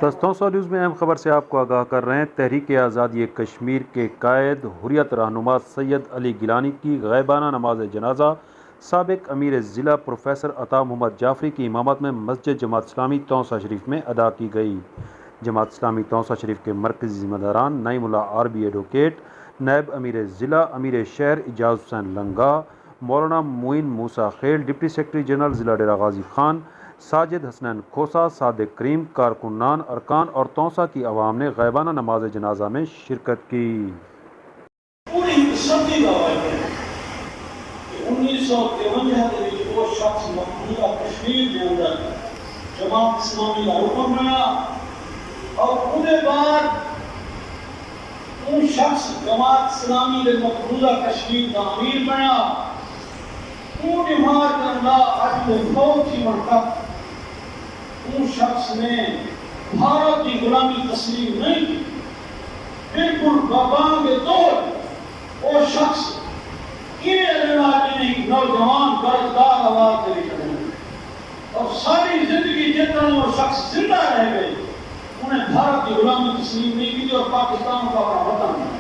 Taunsa news میں اہم خبر سے آپ کو آگاہ کر رہے ہیں۔ تحریک آزادی کشمیر کے قائد حریت رہنما سید علی گیلانی کی غائبانہ نماز جنازہ سابق امیر ضلع پروفیسر عطا محمد جعفری کی امامت میں مسجد جماعت اسلامی تونسا شریف میں ادا کی گئی۔ جماعت اسلامی تونسا شریف کے مرکزی ذمہ داران نعیم اللہ عربی ایڈوکیٹ، نائب امیر ضلع امیر شہر اعجاز حسین لنگا، مولانا معین موسیٰ خیل، ڈپٹی سیکرٹری جنرل ضلع ڈیرہ غازی خان، ساجد حسنین کھوسا، صادق کریم، کارکنان، ارکان اور تونسا کی عوام نے غائبانہ نماز جنازہ میں شرکت کی۔ پوری صدی کا واقعہ ہے کہ 1953 کے وہ شخص مقبوضہ کشمیر کے اندر جماعت اسلامی کا حکم بنا اور پورے بعد ان شخص جماعت اسلامی کے مقبوضہ کشمیر کا امیر بنا۔ پوری مار کرنا آج فوت کی مرتب ان شخص نے بھارت کی غلامی تسلیم نہیں کی۔ بالکل بابان کے دور وہ شخص نہیں نوجوان برزدار آواز دے کریں اور ساری زندگی جتنا وہ شخص زندہ رہ گئے انہیں بھارت کی غلامی تسلیم نہیں کی اور پاکستان کا اپنا وطن